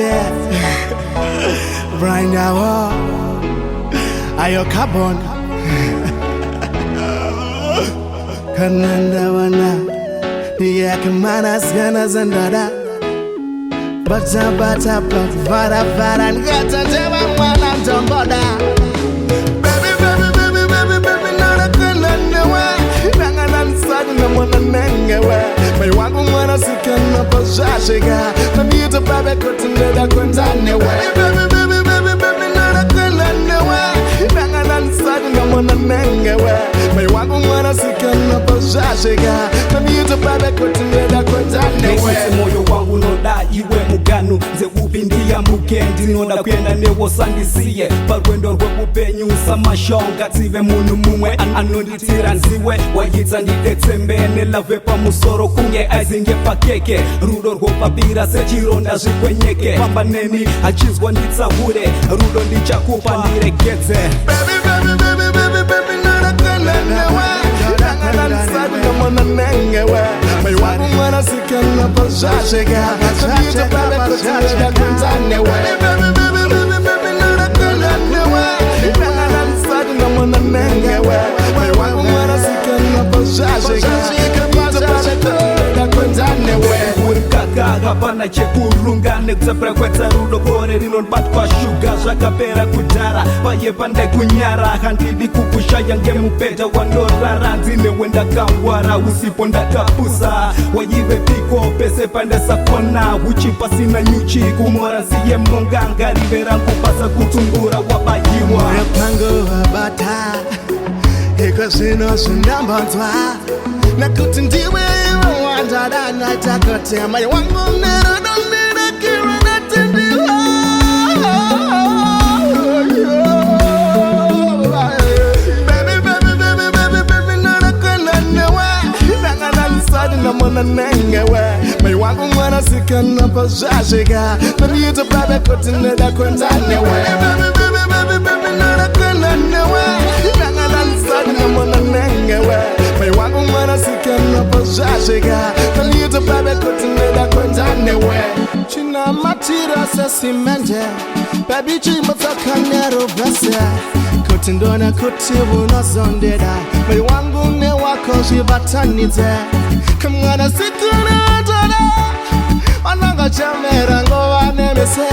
death. Right now, ayo carbon. Kananda wana, niya kamana skana zandada. Bata bata plot, vara vara, ngata tewa mwana tomboda. Baby, baby, baby, baby, baby, nana kananda wa. Nangana nsadi na mwana nengewe. May wangu mwana sikana pashashika. Namita babe kutindeda kwenzane we. Baby, baby, baby, baby, nana kananda wa. Nangana nsadi na mwana nengewe. May wangu mwana sikana pashashika. Namita babe kutindeda kwenzane we. Moyo wangu noda iwe muganu nze ubindia mukendi noda kwenda newosandisiye parwendo rwekupenyu samashonga tive munu mumwe anonditira nziwe wayitsa ndidetsembene lave pamusoro kunge aizinge pakeke rudo rwopapira sechironda zvikwenyeke pambaneni achizwa nditsahure rudo ndichakupa ndiregedze. Baby, baby, baby, baby, baby, narakananawe nangananisabi namona nengewe may wangu mwana sikana pashashika namita babe kutindeda kwenzane we. Baby, baby, baby, baby, narakananawe nangananisabi namona nengewe may wangu mwana sikana pashashika namita babe kutindeda kwenzane we. Kaka pana chekurungane kutsapira kwetsa rudo kore rinonbatwa shuga zvakapera kudhara paye pande kunyara handidi kukushaya ngemupeta wandorara ndine wendakangwara usipo ndakapusa waive piko pese pandesakona uchipa sina nyuchi kumora siye monganga rive rangu pasa kutumbura wabayiwa pango wabata iko zino zindambanzwa nakuti ndiwe wandada natakotea mai wangu nerodo nirakira natendiwa. Baby, baby, baby, baby, baby, narakananawe nangananisabi namona nengewe mai wangu mwana sikana pashashika namita babe kutindeda kwenzane we. Baby, baby, baby, baby, narakananawe nangananisabi namona nengewe may wangu mwana sikana pashashika namita babe kutindeda kwenzane we. China matira sesimente baby chimba takanero vese kutindona kutibu nazondeda may wangu ne wako shibatanize kamwana sikana tada ananga chamera ngova nemese